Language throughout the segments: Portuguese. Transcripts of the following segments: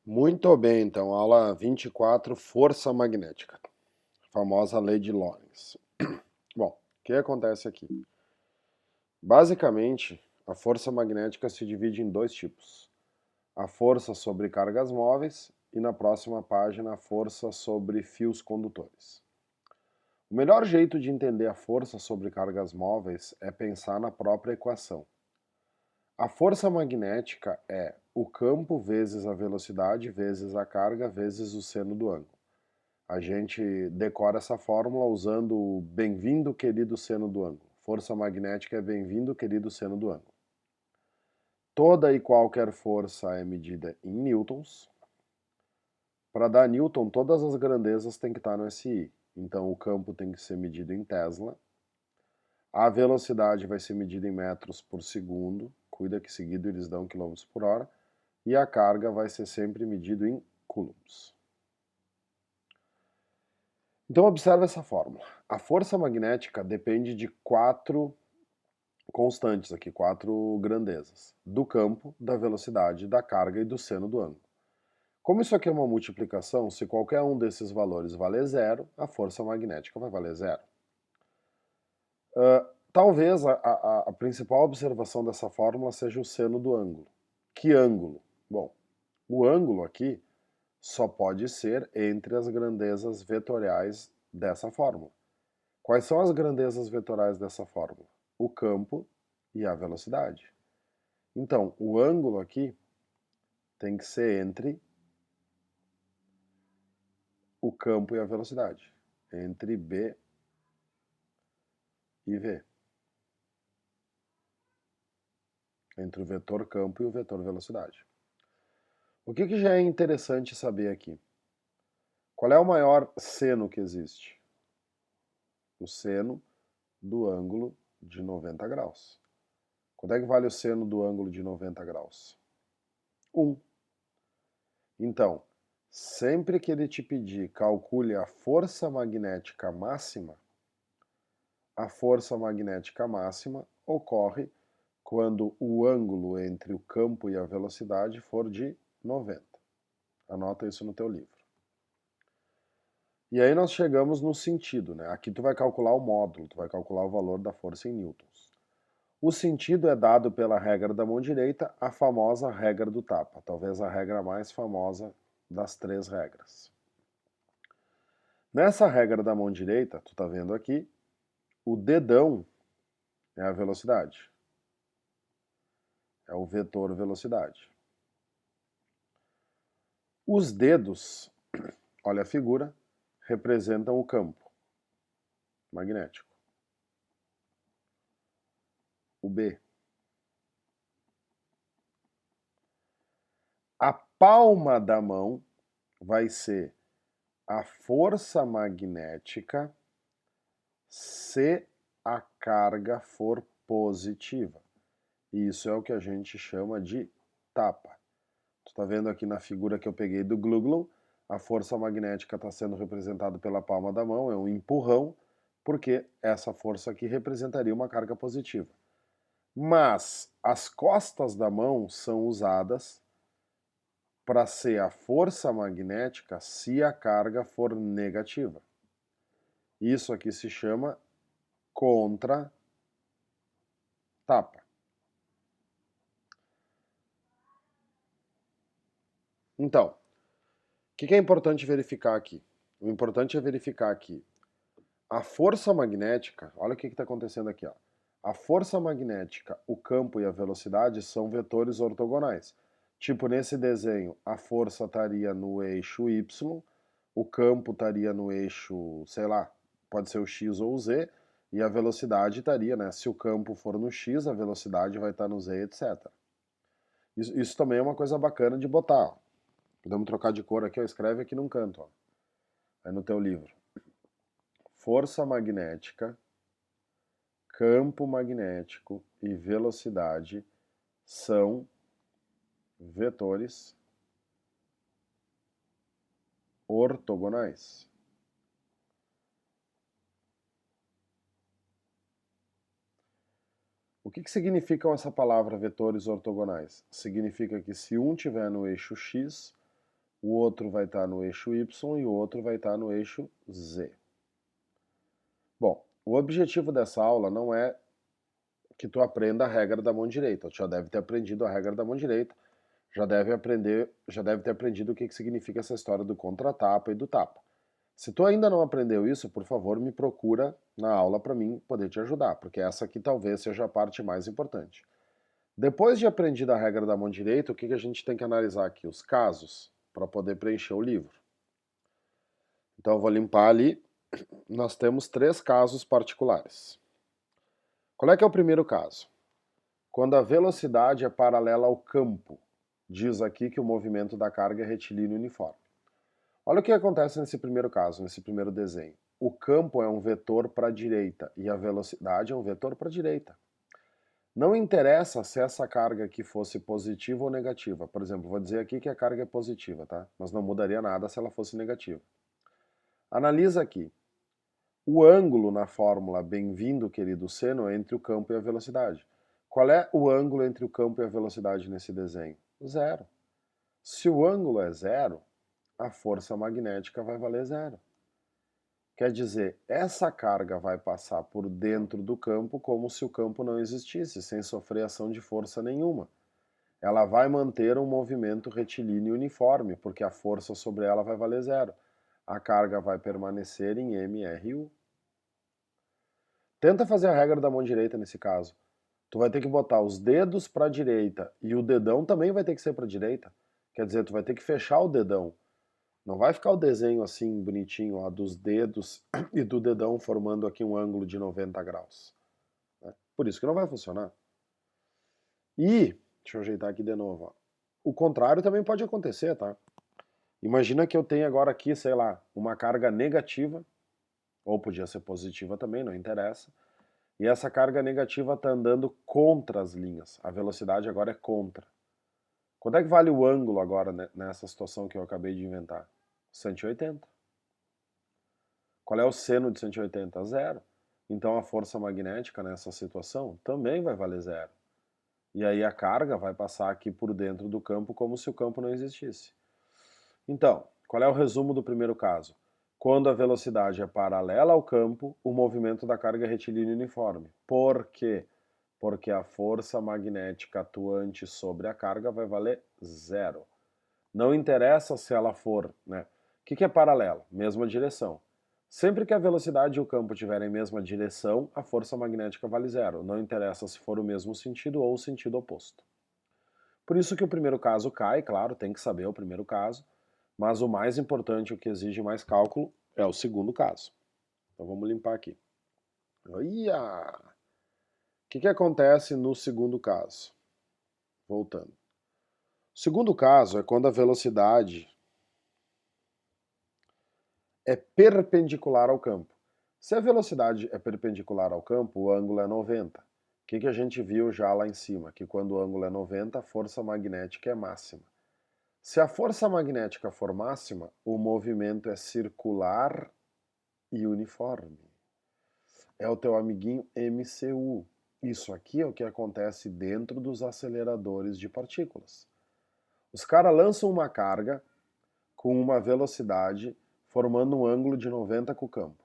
Muito bem, então, aula 24, força magnética, a famosa lei de Lorentz. Bom, o que acontece aqui? Basicamente, a força magnética se divide em dois tipos. A força sobre cargas móveis e, na próxima página, a força sobre fios condutores. O melhor jeito de entender a força sobre cargas móveis é pensar na própria equação. A força magnética é o campo vezes a velocidade vezes a carga vezes o seno do ângulo. A gente decora essa fórmula usando o bem-vindo querido seno do ângulo. Força magnética é bem-vindo querido seno do ângulo. Toda e qualquer força é medida em newtons. Para dar newton, todas as grandezas têm que estar no SI. Então o campo tem que ser medido em Tesla. A velocidade vai ser medida em metros por segundo. Cuida que seguido eles dão quilômetros por hora. E a carga vai ser sempre medido em coulombs. Então observe essa fórmula. A força magnética depende de quatro constantes aqui, quatro grandezas. Do campo, da velocidade, da carga e do seno do ângulo. Como isso aqui é uma multiplicação, se qualquer um desses valores valer zero, a força magnética vai valer zero. Talvez a principal observação dessa fórmula seja o seno do ângulo. Que ângulo? Bom, o ângulo aqui só pode ser entre as grandezas vetoriais dessa fórmula. Quais são as grandezas vetoriais dessa fórmula? O campo e a velocidade. Então, o ângulo aqui tem que ser entre o campo e a velocidade. Entre B e V. Entre o vetor campo e o vetor velocidade. O que já é interessante saber aqui? Qual é o maior seno que existe? O seno do ângulo de 90 graus. Quanto é que vale o seno do ângulo de 90 graus? 1. Então, sempre que ele te pedir calcule a força magnética máxima, a força magnética máxima ocorre quando o ângulo entre o campo e a velocidade for de 90. Anota isso no teu livro. E aí nós chegamos no sentido, né? Aqui tu vai calcular o módulo, tu vai calcular o valor da força em newtons. O sentido é dado pela regra da mão direita, a famosa regra do tapa, talvez a regra mais famosa das três regras. Nessa regra da mão direita, tu tá vendo aqui, o dedão é a velocidade. É o vetor velocidade. Os dedos, olha a figura, representam o campo magnético. O B. A palma da mão vai ser a força magnética se a carga for positiva. Isso é o que a gente chama de tapa. Tu tá vendo aqui na figura que eu peguei do Gluglow, a força magnética está sendo representada pela palma da mão, é um empurrão, porque essa força aqui representaria uma carga positiva. Mas as costas da mão são usadas para ser a força magnética se a carga for negativa. Isso aqui se chama contra-tapa. Então, o que é importante verificar aqui? O importante é verificar aqui a força magnética, olha o que está acontecendo aqui, ó. A força magnética, o campo e a velocidade são vetores ortogonais. Tipo, nesse desenho, a força estaria no eixo Y, o campo estaria no eixo, sei lá, pode ser o X ou o Z, e a velocidade estaria, né? Se o campo for no X, a velocidade vai estar no Z, etc. Isso também é uma coisa bacana de botar, ó. Podemos trocar de cor aqui, ó. Escreve aqui num canto, ó. Aí no teu livro. Força magnética, campo magnético e velocidade são vetores ortogonais. O que significam essa palavra vetores ortogonais? Significa que se um estiver no eixo X, o outro vai estar no eixo Y e o outro vai estar no eixo Z. Bom, o objetivo dessa aula não é que tu aprenda a regra da mão direita. Tu já deve ter aprendido a regra da mão direita, já deve ter aprendido o que significa essa história do contratapa e do tapa. Se tu ainda não aprendeu isso, por favor, me procura na aula para mim poder te ajudar, porque essa aqui talvez seja a parte mais importante. Depois de aprendida a regra da mão direita, o que a gente tem que analisar aqui? Os casos, para poder preencher o livro. Então eu vou limpar ali. Nós temos 3 casos particulares. Qual é que é o primeiro caso? Quando a velocidade é paralela ao campo. Diz aqui que o movimento da carga é retilíneo uniforme. Olha o que acontece nesse primeiro caso, nesse primeiro desenho. O campo é um vetor para a direita e a velocidade é um vetor para a direita. Não interessa se essa carga aqui fosse positiva ou negativa. Por exemplo, vou dizer aqui que a carga é positiva, tá? Mas não mudaria nada se ela fosse negativa. Analisa aqui. O ângulo na fórmula bem-vindo, querido seno, é entre o campo e a velocidade. Qual é o ângulo entre o campo e a velocidade nesse desenho? Zero. Se o ângulo é zero, a força magnética vai valer zero. Quer dizer, essa carga vai passar por dentro do campo como se o campo não existisse, sem sofrer ação de força nenhuma. Ela vai manter um movimento retilíneo uniforme, porque a força sobre ela vai valer zero. A carga vai permanecer em MRU. Tenta fazer a regra da mão direita nesse caso. Tu vai ter que botar os dedos para a direita e o dedão também vai ter que ser para a direita. Quer dizer, tu vai ter que fechar o dedão. Não vai ficar o desenho assim bonitinho, ó, dos dedos e do dedão formando aqui um ângulo de 90 graus. Né? Por isso que não vai funcionar. E, deixa eu ajeitar aqui de novo, ó. O contrário também pode acontecer, tá? Imagina que eu tenho agora aqui, sei lá, uma carga negativa, ou podia ser positiva também, não interessa, e essa carga negativa está andando contra as linhas. A velocidade agora é contra. Quanto é que vale o ângulo agora nessa situação que eu acabei de inventar? 180. Qual é o seno de 180? Zero. Então a força magnética nessa situação também vai valer zero. E aí a carga vai passar aqui por dentro do campo como se o campo não existisse. Então, qual é o resumo do primeiro caso? Quando a velocidade é paralela ao campo, o movimento da carga é retilíneo uniforme. Por quê? Porque a força magnética atuante sobre a carga vai valer zero. Não interessa se ela for, né? O que é paralela? Mesma direção. Sempre que a velocidade e o campo tiverem a mesma direção, a força magnética vale zero. Não interessa se for o mesmo sentido ou o sentido oposto. Por isso que o primeiro caso cai, claro, tem que saber o primeiro caso, mas o mais importante, o que exige mais cálculo, é o segundo caso. Então vamos limpar aqui. Ia! O que acontece no segundo caso? Voltando. O segundo caso é quando a velocidade é perpendicular ao campo. Se a velocidade é perpendicular ao campo, o ângulo é 90. O que a gente viu já lá em cima? Que quando o ângulo é 90, a força magnética é máxima. Se a força magnética for máxima, o movimento é circular e uniforme. É o teu amiguinho MCU. Isso aqui é o que acontece dentro dos aceleradores de partículas. Os caras lançam uma carga com uma velocidade formando um ângulo de 90 com o campo.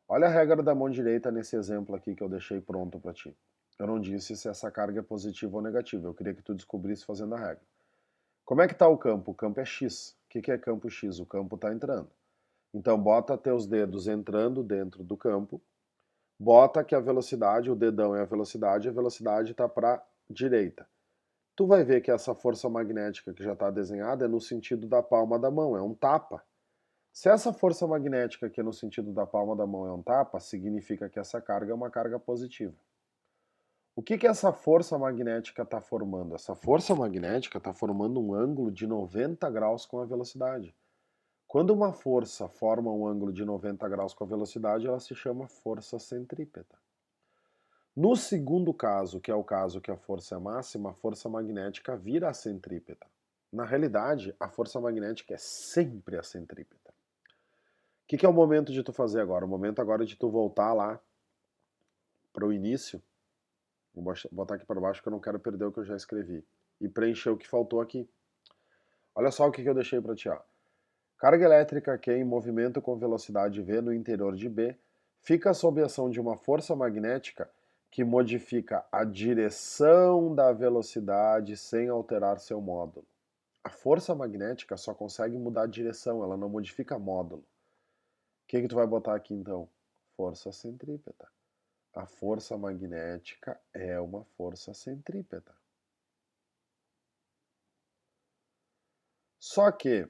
Olha a regra da mão direita nesse exemplo aqui que eu deixei pronto para ti. Eu não disse se essa carga é positiva ou negativa, eu queria que tu descobrisse fazendo a regra. Como é que está o campo? O campo é X. O que é campo X? O campo está entrando. Então bota teus dedos entrando dentro do campo, bota que a velocidade, o dedão é a velocidade está para a direita. Tu vai ver que essa força magnética que já está desenhada é no sentido da palma da mão, é um tapa. Se essa força magnética aqui é no sentido da palma da mão é um tapa, significa que essa carga é uma carga positiva. O que essa força magnética está formando? Essa força magnética está formando um ângulo de 90 graus com a velocidade. Quando uma força forma um ângulo de 90 graus com a velocidade, ela se chama força centrípeta. No segundo caso, que é o caso que a força é máxima, a força magnética vira a centrípeta. Na realidade, a força magnética é sempre a centrípeta. O que é o momento de tu fazer agora? O momento agora é de tu voltar lá para o início. Vou botar aqui para baixo que eu não quero perder o que eu já escrevi. E preencher o que faltou aqui. Olha só o que eu deixei para ti. Ó. Carga elétrica Q em movimento com velocidade v no interior de B fica sob ação de uma força magnética que modifica a direção da velocidade sem alterar seu módulo. A força magnética só consegue mudar a direção, ela não modifica módulo. O que tu vai botar aqui então? Força centrípeta. A força magnética é uma força centrípeta. Só que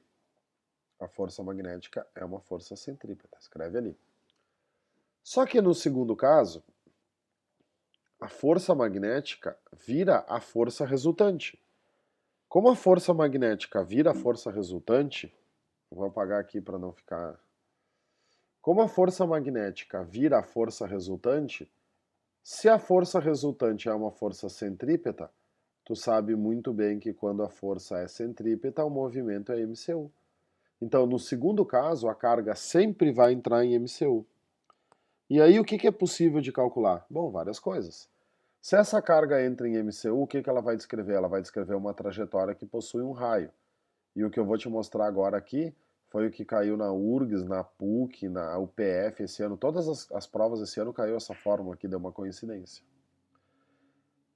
a força magnética é uma força centrípeta. Escreve ali. Só que no segundo caso, a força magnética vira a força resultante. Como a força magnética vira a força resultante, vou apagar aqui para não ficar... Como a força magnética vira a força resultante, se a força resultante é uma força centrípeta, tu sabe muito bem que quando a força é centrípeta, o movimento é MCU. Então, no segundo caso, a carga sempre vai entrar em MCU. E aí, o que é possível de calcular? Bom, várias coisas. Se essa carga entra em MCU, o que ela vai descrever? Ela vai descrever uma trajetória que possui um raio. E o que eu vou te mostrar agora aqui foi o que caiu na URGS, na PUC, na UPF esse ano. Todas as provas esse ano caiu essa fórmula aqui, deu uma coincidência.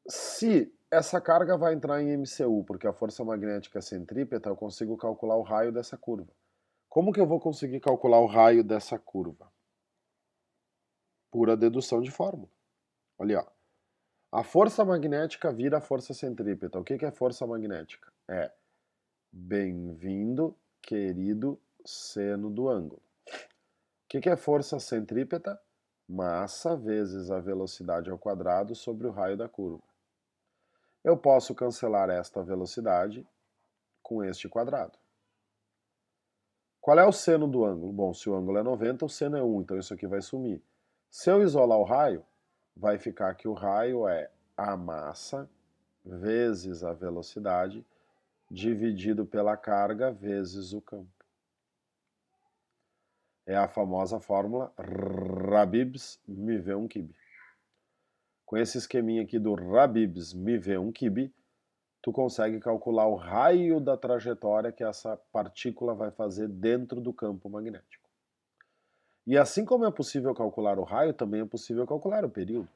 Se essa carga vai entrar em MCU, porque a força magnética é centrípeta, eu consigo calcular o raio dessa curva. Como que eu vou conseguir calcular o raio dessa curva? Pura dedução de fórmula. Olha, ó. A força magnética vira a força centrípeta. O que é força magnética? É bem-vindo, querido seno do ângulo. O que é força centrípeta? Massa vezes a velocidade ao quadrado sobre o raio da curva. Eu posso cancelar esta velocidade com este quadrado. Qual é o seno do ângulo? Bom, se o ângulo é 90, o seno é 1, então isso aqui vai sumir. Se eu isolar o raio, vai ficar que o raio é a massa vezes a velocidade dividido pela carga vezes o campo. É a famosa fórmula Rabibs MV1 kb. Com esse esqueminha aqui do Rabibs MV1 kb, tu consegue calcular o raio da trajetória que essa partícula vai fazer dentro do campo magnético. E assim como é possível calcular o raio, também é possível calcular o período.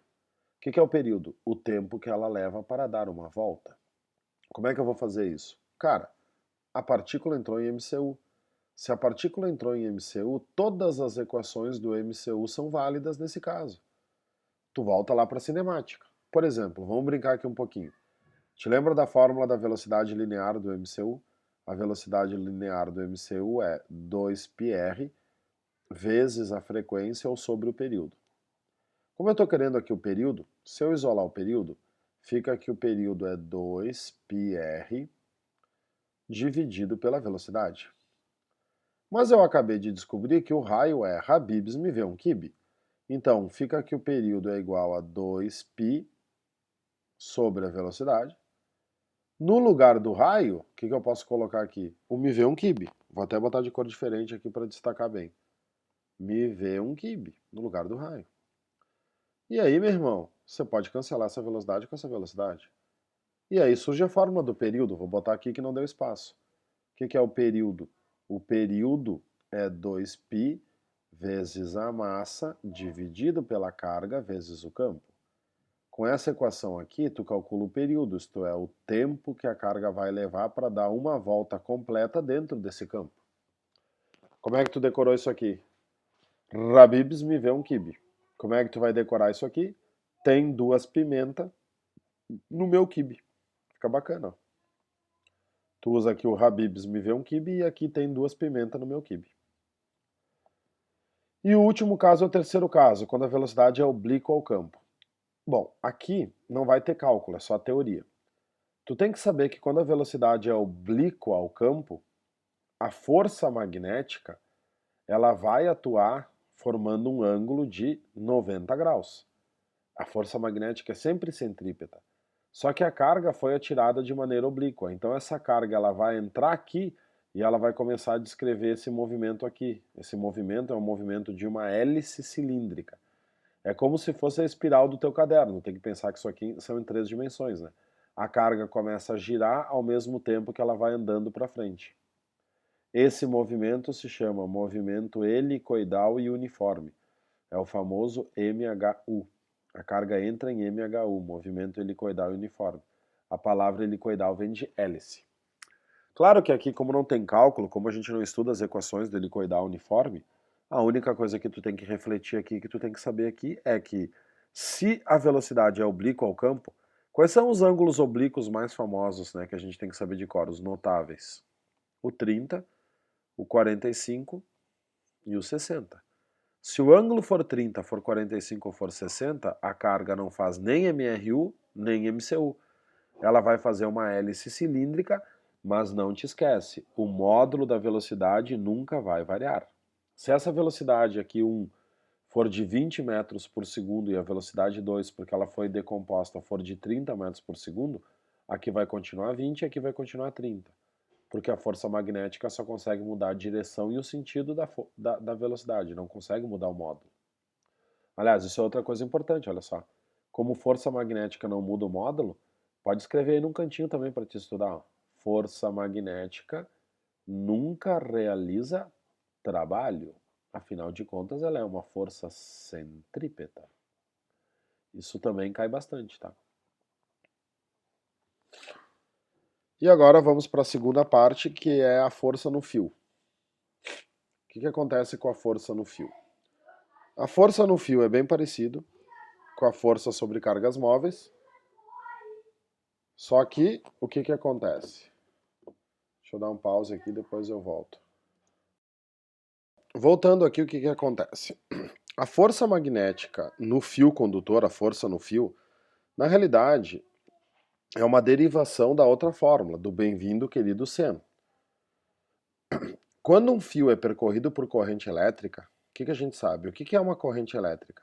O que é o período? O tempo que ela leva para dar uma volta. Como é que eu vou fazer isso? Cara, a partícula entrou em MCU. Se a partícula entrou em MCU, todas as equações do MCU são válidas nesse caso. Tu volta lá para a cinemática. Por exemplo, vamos brincar aqui um pouquinho. Te lembra da fórmula da velocidade linear do MCU? A velocidade linear do MCU é 2πr vezes a frequência ou sobre o período. Como eu estou querendo aqui o período, se eu isolar o período, fica que o período é 2πr dividido pela velocidade. Mas eu acabei de descobrir que o raio é Habib's MV1 kb. Então, fica que o período é igual a 2π sobre a velocidade. No lugar do raio, o que eu posso colocar aqui? O MV1 kb. Vou até botar de cor diferente aqui para destacar bem. MV1 kb, no lugar do raio. E aí, meu irmão, você pode cancelar essa velocidade com essa velocidade. E aí surge a fórmula do período. Vou botar aqui que não deu espaço. O que é o período? O período é 2π vezes a massa dividido pela carga vezes o campo. Com essa equação aqui, tu calcula o período, isto é, o tempo que a carga vai levar para dar uma volta completa dentro desse campo. Como é que tu decorou isso aqui? Rabibs MV1 kb. Como é que tu vai decorar isso aqui? Tem duas pimentas no meu kibe. Fica bacana, ó. Tu usa aqui o Habib's MV1 kb e aqui tem duas pimentas no meu kibe. E o último caso é o terceiro caso, quando a velocidade é oblíqua ao campo. Bom, aqui não vai ter cálculo, é só teoria. Tu tem que saber que quando a velocidade é oblíqua ao campo, a força magnética ela vai atuar formando um ângulo de 90 graus. A força magnética é sempre centrípeta. Só que a carga foi atirada de maneira oblíqua. Então essa carga ela vai entrar aqui e ela vai começar a descrever esse movimento aqui. Esse movimento é um movimento de uma hélice cilíndrica. É como se fosse a espiral do teu caderno. Tem que pensar que isso aqui são em 3 dimensões, né? A carga começa a girar ao mesmo tempo que ela vai andando para frente. Esse movimento se chama movimento helicoidal e uniforme. É o famoso MHU. A carga entra em MHU, movimento helicoidal e uniforme. A palavra helicoidal vem de hélice. Claro que aqui, como não tem cálculo, como a gente não estuda as equações do helicoidal uniforme, a única coisa que tu tem que refletir aqui, que tu tem que saber aqui, é que se a velocidade é oblíqua ao campo, quais são os ângulos oblíquos mais famosos, né, que a gente tem que saber de cor, os notáveis? O 30, o 45 e o 60. Se o ângulo for 30, for 45 ou for 60, a carga não faz nem MRU, nem MCU. Ela vai fazer uma hélice cilíndrica, mas não te esquece, o módulo da velocidade nunca vai variar. Se essa velocidade aqui 1 for de 20 metros por segundo e a velocidade 2, porque ela foi decomposta, for de 30 metros por segundo, aqui vai continuar 20 e aqui vai continuar 30. Porque a força magnética só consegue mudar a direção e o sentido da velocidade, não consegue mudar o módulo. Aliás, isso é outra coisa importante, olha só. Como força magnética não muda o módulo, pode escrever aí num cantinho também para te estudar. Ó. Força magnética nunca realiza trabalho. Afinal de contas, ela é uma força centrípeta. Isso também cai bastante, tá? E agora vamos para a segunda parte, que é a força no fio. O que acontece com a força no fio? A força no fio é bem parecido com a força sobre cargas móveis, só que o que acontece? Deixa eu dar um pause aqui, depois eu volto. Voltando aqui, o que acontece? A força magnética no fio condutor, a força no fio, na realidade, é uma derivação da outra fórmula, do bem-vindo querido seno. Quando um fio é percorrido por corrente elétrica, o que a gente sabe? O que é uma corrente elétrica?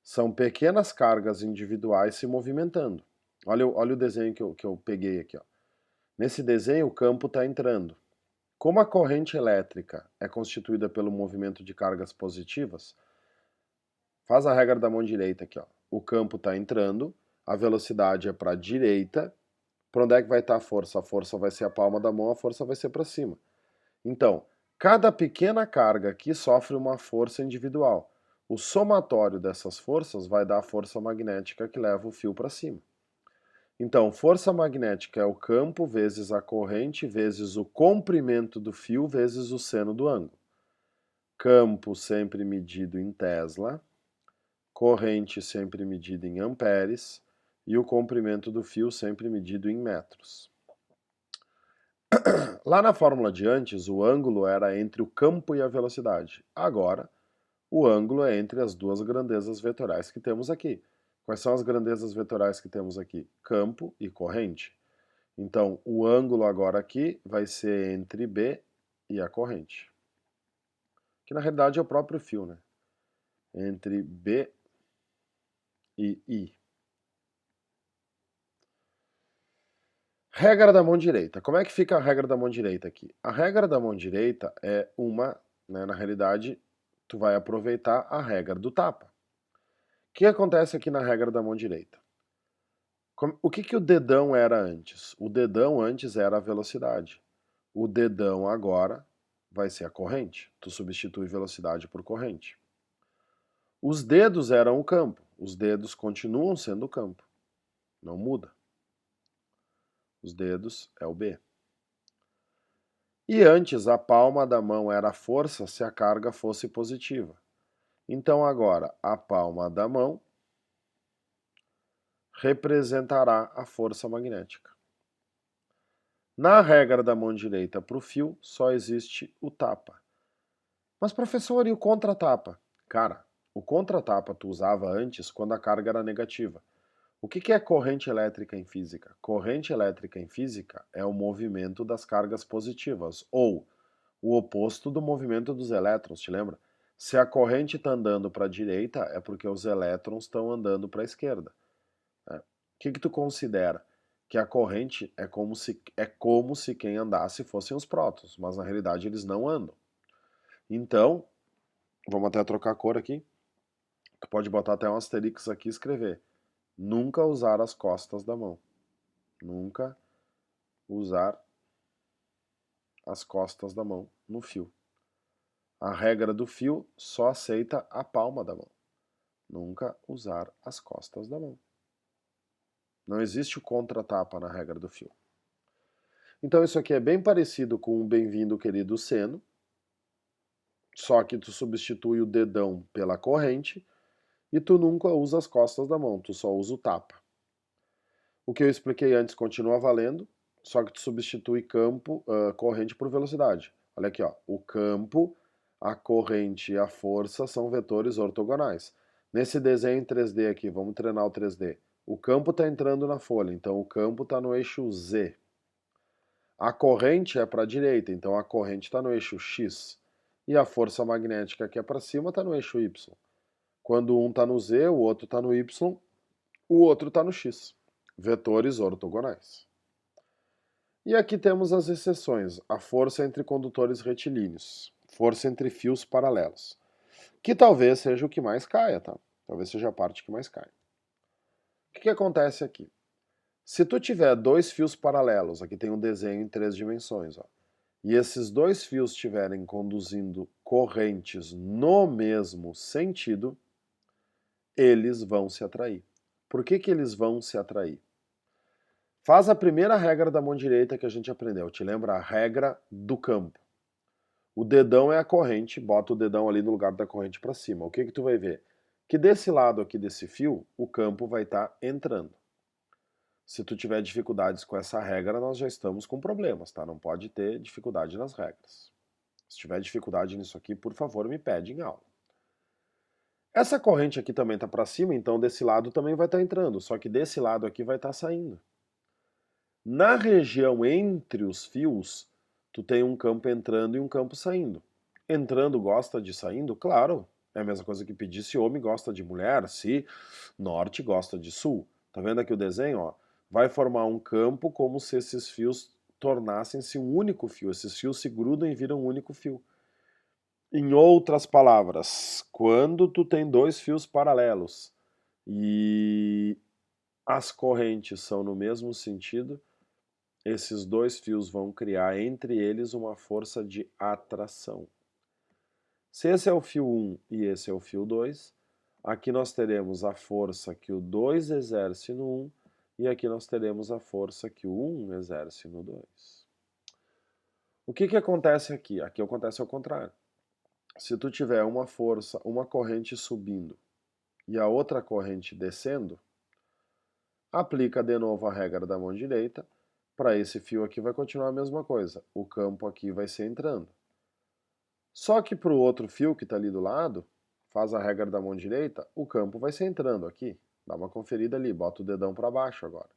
São pequenas cargas individuais se movimentando. Olha o desenho que eu peguei aqui. Ó. Nesse desenho, o campo está entrando. Como a corrente elétrica é constituída pelo movimento de cargas positivas, faz a regra da mão direita aqui. Ó. O campo está entrando, a velocidade é para a direita. Para onde é que vai estar a força? A força vai ser a palma da mão, a força vai ser para cima. Então, cada pequena carga aqui sofre uma força individual. O somatório dessas forças vai dar a força magnética que leva o fio para cima. Então, força magnética é o campo vezes a corrente vezes o comprimento do fio vezes o seno do ângulo. Campo sempre medido em Tesla, corrente sempre medida em amperes e o comprimento do fio sempre medido em metros. Lá na fórmula de antes, o ângulo era entre o campo e a velocidade. Agora, o ângulo é entre as duas grandezas vetorais que temos aqui. Quais são as grandezas vetorais que temos aqui? Campo e corrente. Então, o ângulo agora aqui vai ser entre B e a corrente. Que na realidade é o próprio fio, né? Entre B e I. Regra da mão direita. Como é que fica a regra da mão direita aqui? A regra da mão direita é uma, né, na realidade, tu vai aproveitar a regra do tapa. O que acontece aqui na regra da mão direita? O que o dedão era antes? O dedão antes era a velocidade. O dedão agora vai ser a corrente. Tu substitui velocidade por corrente. Os dedos eram o campo. Os dedos continuam sendo o campo. Não muda. Os dedos é o B. E antes a palma da mão era a força se a carga fosse positiva. Então agora a palma da mão representará a força magnética. Na regra da mão direita para o fio, só existe o tapa. Mas professor, e o contra-tapa? Cara, o contra-tapa tu usava antes quando a carga era negativa. O que é corrente elétrica em física? Corrente elétrica em física é o movimento das cargas positivas, ou o oposto do movimento dos elétrons, te lembra? Se a corrente está andando para a direita, é porque os elétrons estão andando para a esquerda. O que tu considera? Que a corrente é como se quem andasse fossem os prótons, mas na realidade eles não andam. Então, vamos até trocar a cor aqui. Tu pode botar até um asterix aqui e escrever. Nunca usar as costas da mão. Nunca usar as costas da mão no fio. A regra do fio só aceita a palma da mão. Nunca usar as costas da mão. Não existe o contra-tapa na regra do fio. Então isso aqui é bem parecido com o bem-vindo, querido seno, só que tu substitui o dedão pela corrente e tu nunca usa as costas da mão, tu só usa o tapa. O que eu expliquei antes continua valendo, só que tu substitui corrente por velocidade. Olha aqui, ó, o campo, a corrente e a força são vetores ortogonais. Nesse desenho em 3D aqui, vamos treinar o 3D. O campo está entrando na folha, então o campo está no eixo Z. A corrente é para a direita, então a corrente está no eixo X. E a força magnética que é para cima está no eixo Y. Quando um está no Z, o outro está no Y, o outro está no X. Vetores ortogonais. E aqui temos as exceções. A força entre condutores retilíneos. Força entre fios paralelos. Que talvez seja o que mais caia, tá? Talvez seja a parte que mais cai. O que acontece aqui? Se tu tiver dois fios paralelos, aqui tem um desenho em 3 dimensões, ó, e esses dois fios estiverem conduzindo correntes no mesmo sentido, eles vão se atrair. Por que eles vão se atrair? Faz a primeira regra da mão direita que a gente aprendeu. Te lembra a regra do campo. O dedão é a corrente, bota o dedão ali no lugar da corrente para cima. O que tu vai ver? Que desse lado aqui desse fio, o campo vai estar entrando. Se tu tiver dificuldades com essa regra, nós já estamos com problemas, tá? Não pode ter dificuldade nas regras. Se tiver dificuldade nisso aqui, por favor, me pede em aula. Essa corrente aqui também está para cima, então desse lado também vai estar entrando, só que desse lado aqui vai estar saindo. Na região entre os fios, tu tem um campo entrando e um campo saindo. Entrando gosta de saindo? Claro. É a mesma coisa que pedir se homem gosta de mulher, se norte gosta de sul. Tá vendo aqui o desenho? Ó? Vai formar um campo como se esses fios tornassem-se um único fio. Esses fios se grudam e viram um único fio. Em outras palavras, quando tu tem dois fios paralelos e as correntes são no mesmo sentido, esses dois fios vão criar entre eles uma força de atração. Se esse é o fio 1 e esse é o fio 2, aqui nós teremos a força que o 2 exerce no 1 e aqui nós teremos a força que o 1 exerce no 2. O que acontece aqui? Aqui acontece ao contrário. Se tu tiver uma força, uma corrente subindo e a outra corrente descendo, aplica de novo a regra da mão direita. Para esse fio aqui vai continuar a mesma coisa. O campo aqui vai ser entrando. Só que para o outro fio que está ali do lado, faz a regra da mão direita, o campo vai ser entrando aqui. Dá uma conferida ali, bota o dedão para baixo agora.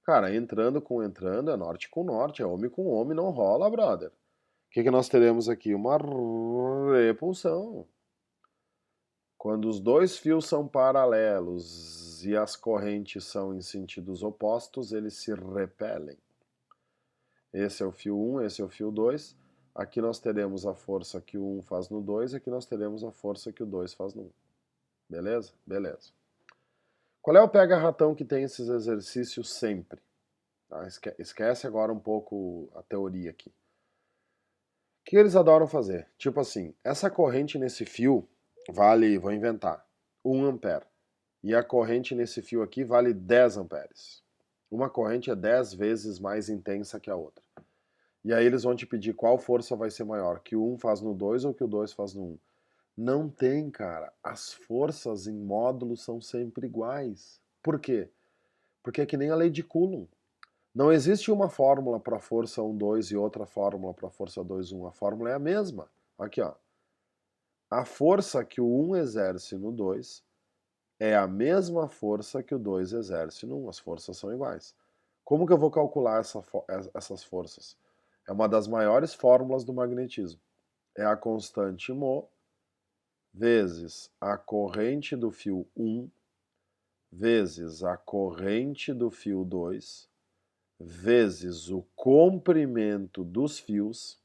Cara, entrando com entrando é norte com norte, é homem com homem, não rola, brother. O que nós teremos aqui? Uma repulsão. Quando os dois fios são paralelos e as correntes são em sentidos opostos, eles se repelem. Esse é o fio 1, esse é o fio 2. Aqui nós teremos a força que o 1 faz no 2, aqui nós teremos a força que o 2 faz no 1. Beleza? Beleza. Qual é o pega-ratão que tem esses exercícios sempre? Tá? Esquece agora um pouco a teoria aqui. O que eles adoram fazer? Tipo assim, essa corrente nesse fio vale, vou inventar, 1 ampere. E a corrente nesse fio aqui vale 10 amperes. Uma corrente é 10 vezes mais intensa que a outra. E aí eles vão te pedir qual força vai ser maior, que o 1 faz no 2 ou que o 2 faz no 1. Não tem, cara. As forças em módulos são sempre iguais. Por quê? Porque é que nem a lei de Coulomb. Não existe uma fórmula para a força 1, 2 e outra fórmula para a força 2, 1. A fórmula é a mesma. Aqui, ó. A força que o 1 exerce no 2 é a mesma força que o 2 exerce no 1. As forças são iguais. Como que eu vou calcular essas forças? É uma das maiores fórmulas do magnetismo. É a constante μ vezes a corrente do fio 1 vezes a corrente do fio 2 vezes o comprimento dos fios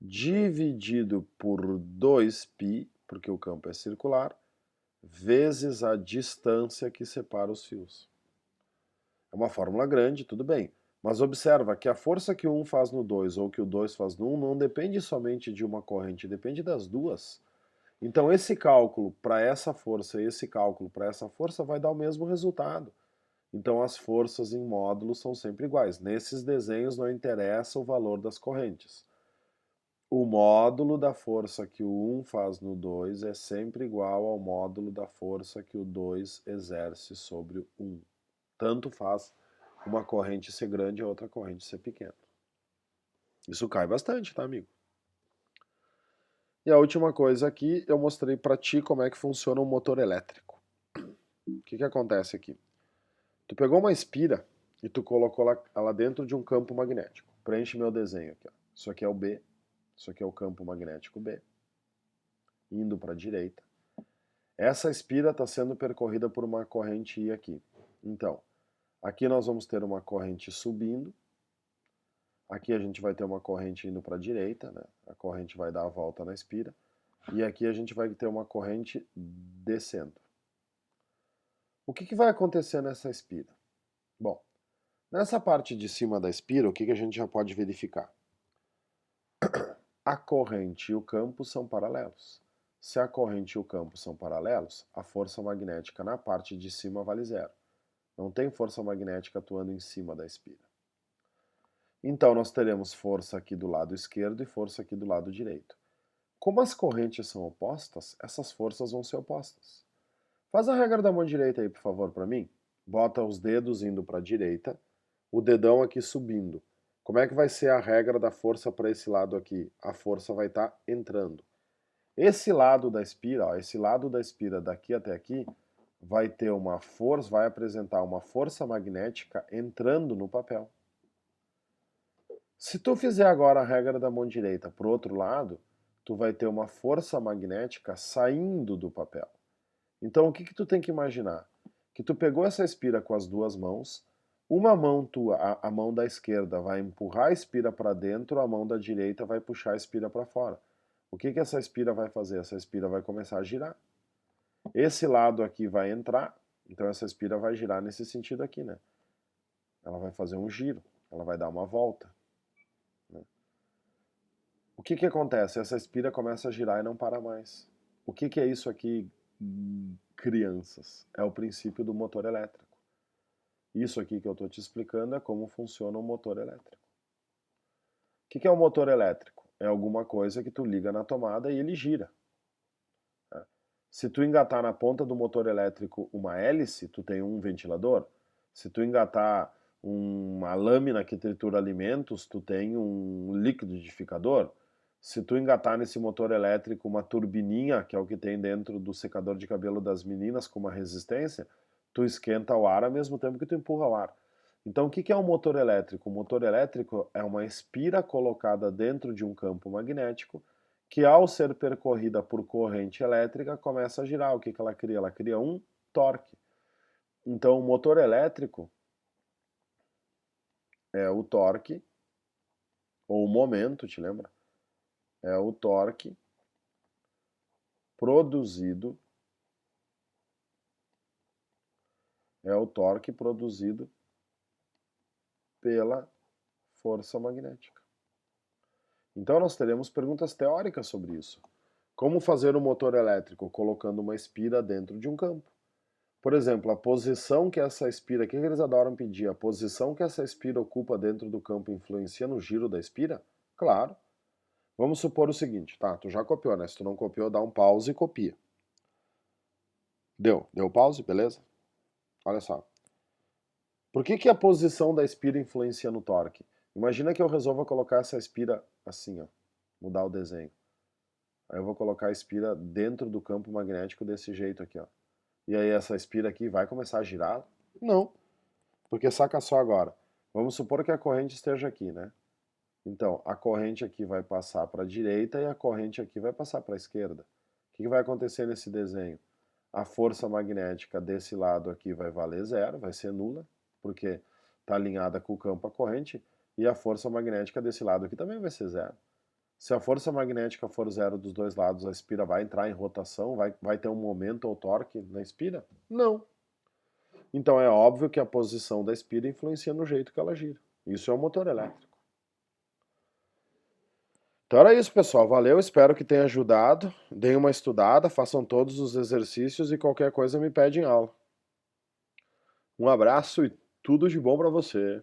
dividido por 2π, porque o campo é circular, vezes a distância que separa os fios. É uma fórmula grande, tudo bem, Mas observa que a força que o 1 faz no 2 ou que o 2 faz no 1 não depende somente de uma corrente, depende das duas. Então esse cálculo para essa força e esse cálculo para essa força vai dar o mesmo resultado. Então as forças em módulos são sempre iguais. Nesses desenhos não interessa o valor das correntes. O módulo da força que o 1 faz no 2 é sempre igual ao módulo da força que o 2 exerce sobre o 1. Tanto faz uma corrente ser grande e a outra corrente ser pequena. Isso cai bastante, tá, amigo? E a última coisa aqui, eu mostrei para ti como é que funciona um motor elétrico. O que acontece aqui? Tu pegou uma espira e tu colocou ela dentro de um campo magnético. Preenche meu desenho aqui. Ó. Isso aqui é o B, isso aqui é o campo magnético B, indo para a direita. Essa espira está sendo percorrida por uma corrente I aqui. Então, aqui nós vamos ter uma corrente subindo. Aqui a gente vai ter uma corrente indo para a direita, né? A corrente vai dar a volta na espira. E aqui a gente vai ter uma corrente descendo. O que vai acontecer nessa espira? Bom, nessa parte de cima da espira, o que a gente já pode verificar? A corrente e o campo são paralelos. Se a corrente e o campo são paralelos, a força magnética na parte de cima vale zero. Não tem força magnética atuando em cima da espira. Então nós teremos força aqui do lado esquerdo e força aqui do lado direito. Como as correntes são opostas, essas forças vão ser opostas. Faz a regra da mão direita aí, por favor, para mim. Bota os dedos indo para a direita, o dedão aqui subindo. Como é que vai ser a regra da força para esse lado aqui? A força vai estar entrando. Esse lado da espira, ó, esse lado da espira daqui até aqui, vai ter uma força, vai apresentar uma força magnética entrando no papel. Se tu fizer agora a regra da mão direita para o outro lado, tu vai ter uma força magnética saindo do papel. Então o que tu tem que imaginar? Que tu pegou essa espira com as duas mãos, uma mão tua, a mão da esquerda, vai empurrar a espira para dentro, a mão da direita vai puxar a espira para fora. O que essa espira vai fazer? Essa espira vai começar a girar. Esse lado aqui vai entrar, então essa espira vai girar nesse sentido aqui, né? Ela vai fazer um giro, ela vai dar uma volta. Né? O que acontece? Essa espira começa a girar e não para mais. O que é isso aqui, crianças? É o princípio do motor elétrico. Isso aqui que eu estou te explicando é como funciona um motor elétrico. O que é um motor elétrico? É alguma coisa que tu liga na tomada e ele gira. Se tu engatar na ponta do motor elétrico uma hélice, tu tem um ventilador. Se tu engatar uma lâmina que tritura alimentos, tu tem um liquidificador. Se tu engatar nesse motor elétrico uma turbininha, que é o que tem dentro do secador de cabelo das meninas com uma resistência, tu esquenta o ar ao mesmo tempo que tu empurra o ar. Então o que é um motor elétrico? O motor elétrico é uma espira colocada dentro de um campo magnético que ao ser percorrida por corrente elétrica começa a girar. O que ela cria? Ela cria um torque. Então o motor elétrico é o torque, ou o momento, te lembra? É o torque produzido pela força magnética. Então nós teremos perguntas teóricas sobre isso. Como fazer um motor elétrico colocando uma espira dentro de um campo? Por exemplo, a posição que essa espira, o que eles adoram pedir? A posição que essa espira ocupa dentro do campo influencia no giro da espira? Claro. Vamos supor o seguinte, tá? Tu já copiou, né? Se tu não copiou, dá um pause e copia. Deu pause, beleza? Olha só. Por que a posição da espira influencia no torque? Imagina que eu resolva colocar essa espira assim, ó. Mudar o desenho. Aí eu vou colocar a espira dentro do campo magnético desse jeito aqui, ó. E aí essa espira aqui vai começar a girar? Não. Porque saca só agora. Vamos supor que a corrente esteja aqui, né? Então, a corrente aqui vai passar para a direita e a corrente aqui vai passar para a esquerda. O que vai acontecer nesse desenho? A força magnética desse lado aqui vai valer zero, vai ser nula, porque está alinhada com o campo a corrente, e a força magnética desse lado aqui também vai ser zero. Se a força magnética for zero dos dois lados, a espira vai entrar em rotação, vai ter um momento ou torque na espira? Não. Então é óbvio que a posição da espira influencia no jeito que ela gira. Isso é um motor elétrico. Então era isso, pessoal. Valeu, espero que tenha ajudado. Deem uma estudada, façam todos os exercícios e qualquer coisa me pede em aula. Um abraço e tudo de bom para você.